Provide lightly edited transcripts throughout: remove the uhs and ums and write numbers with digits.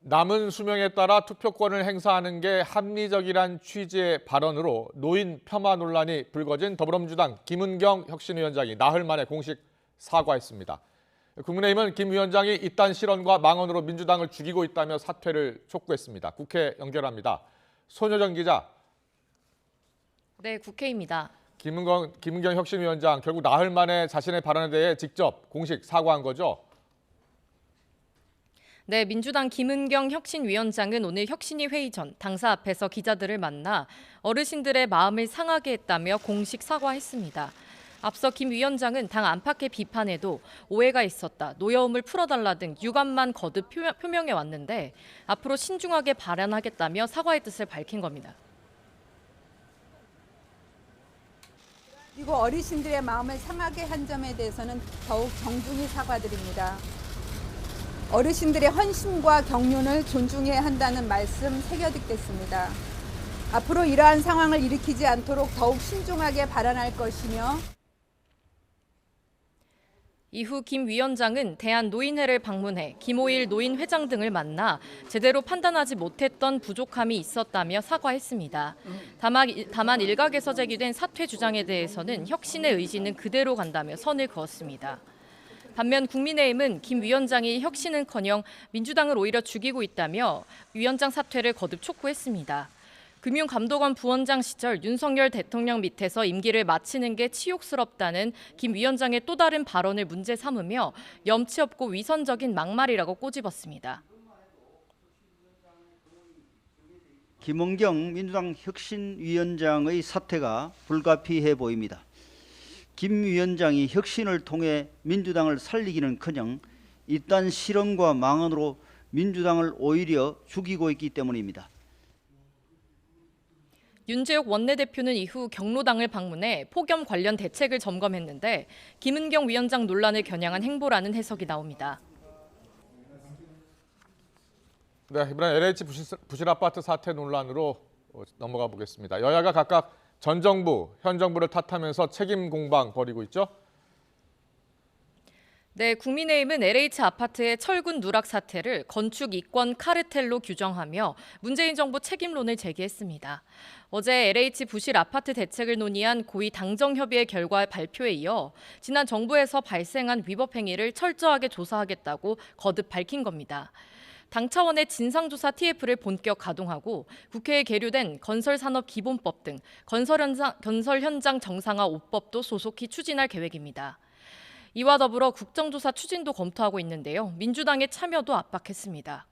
남은 수명에 따라 투표권을 행사하는 게 합리적이란 취지의 발언으로 노인 폄하 논란이 불거진 더불어민주당 김은경 혁신위원장이 나흘 만에 공식 사과했습니다. 국민의힘은 김 위원장이 이딴 실언과 망언으로 민주당을 죽이고 있다며 사퇴를 촉구했습니다. 국회 연결합니다. 손효정 기자. 네, 국회입니다. 김은경 혁신위원장 결국 나흘 만에 자신의 발언에 대해 직접 공식 사과한 거죠? 네, 민주당 김은경 혁신위원장은 오늘 혁신위 회의 전 당사 앞에서 기자들을 만나 어르신들의 마음을 상하게 했다며 공식 사과했습니다. 앞서 김 위원장은 당 안팎의 비판에도 오해가 있었다, 노여움을 풀어달라 등 유감만 거듭 표명해 왔는데 앞으로 신중하게 발언하겠다며 사과의 뜻을 밝힌 겁니다. 그리고 어르신들의 마음을 상하게 한 점에 대해서는 더욱 정중히 사과드립니다. 어르신들의 헌신과 경륜을 존중해야 한다는 말씀 새겨듣겠습니다. 앞으로 이러한 상황을 일으키지 않도록 더욱 신중하게 발언할 것이며 이후 김 위원장은 대한노인회를 방문해 김오일 노인회장 등을 만나 제대로 판단하지 못했던 부족함이 있었다며 사과했습니다. 다만 일각에서 제기된 사퇴 주장에 대해서는 혁신의 의지는 그대로 간다며 선을 그었습니다. 반면 국민의힘은 김 위원장이 혁신은커녕 민주당을 오히려 죽이고 있다며 위원장 사퇴를 거듭 촉구했습니다. 금융감독원 부원장 시절 윤석열 대통령 밑에서 임기를 마치는 게 치욕스럽다는 김 위원장의 또 다른 발언을 문제 삼으며 염치 없고 위선적인 막말이라고 꼬집었습니다. 김은경 민주당 혁신위원장의 사퇴가 불가피해 보입니다. 김 위원장이 혁신을 통해 민주당을 살리기는커녕 이딴 실언과 망언으로 민주당을 오히려 죽이고 있기 때문입니다. 윤재욱 원내대표는 이후 경로당을 방문해 폭염 관련 대책을 점검했는데 김은경 위원장 논란을 겨냥한 행보라는 해석이 나옵니다. 네, 이번엔 LH 부실 아파트 사태 논란으로 넘어가 보겠습니다. 여야가 각각 전 정부, 현 정부를 탓하면서 책임 공방 벌이고 있죠? 네, 국민의힘은 LH 아파트의 철근 누락 사태를 건축 이권 카르텔로 규정하며 문재인 정부 책임론을 제기했습니다. 어제 LH 부실 아파트 대책을 논의한 고위 당정협의회 결과 발표에 이어 지난 정부에서 발생한 위법 행위를 철저하게 조사하겠다고 거듭 밝힌 겁니다. 당 차원의 진상조사 TF를 본격 가동하고 국회에 계류된 건설산업기본법 등 건설 현장 정상화 5법도 소속히 추진할 계획입니다. 이와 더불어 국정조사 추진도 검토하고 있는데요. 민주당의 참여도 압박했습니다.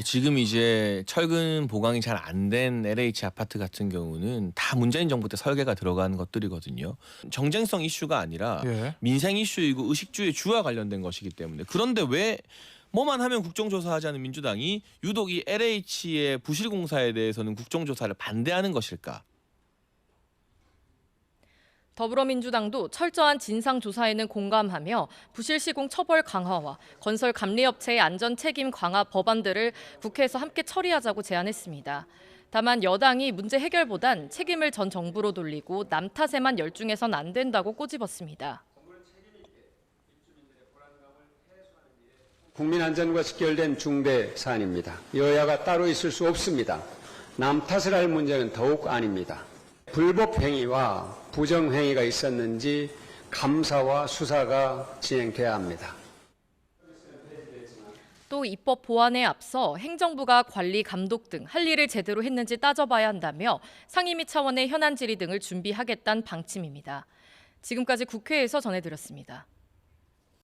지금 이제 철근 보강이 잘 안 된 LH 아파트 같은 경우는 다 문재인 정부 때 설계가 들어간 것들이거든요. 정쟁성 이슈가 아니라 민생 이슈이고 의식주의 주와 관련된 것이기 때문에 그런데 왜 뭐만 하면 국정조사하자는 민주당이 유독 이 LH의 부실공사에 대해서는 국정조사를 반대하는 것일까? 더불어민주당도 철저한 진상조사에는 공감하며 부실 시공 처벌 강화와 건설 감리업체의 안전 책임 강화 법안들을 국회에서 함께 처리하자고 제안했습니다. 다만 여당이 문제 해결보단 책임을 전 정부로 돌리고 남 탓에만 열중해선 안 된다고 꼬집었습니다. 국민 안전과 직결된 중대 사안입니다. 여야가 따로 있을 수 없습니다. 남 탓을 할 문제는 더욱 아닙니다. 불법 행위와 부정 행위가 있었는지 감사와 수사가 진행돼야 합니다. 또 입법 보완에 앞서 행정부가 관리, 감독 등 할 일을 제대로 했는지 따져봐야 한다며 상임위 차원의 현안 질의 등을 준비하겠다는 방침입니다. 지금까지 국회에서 전해드렸습니다.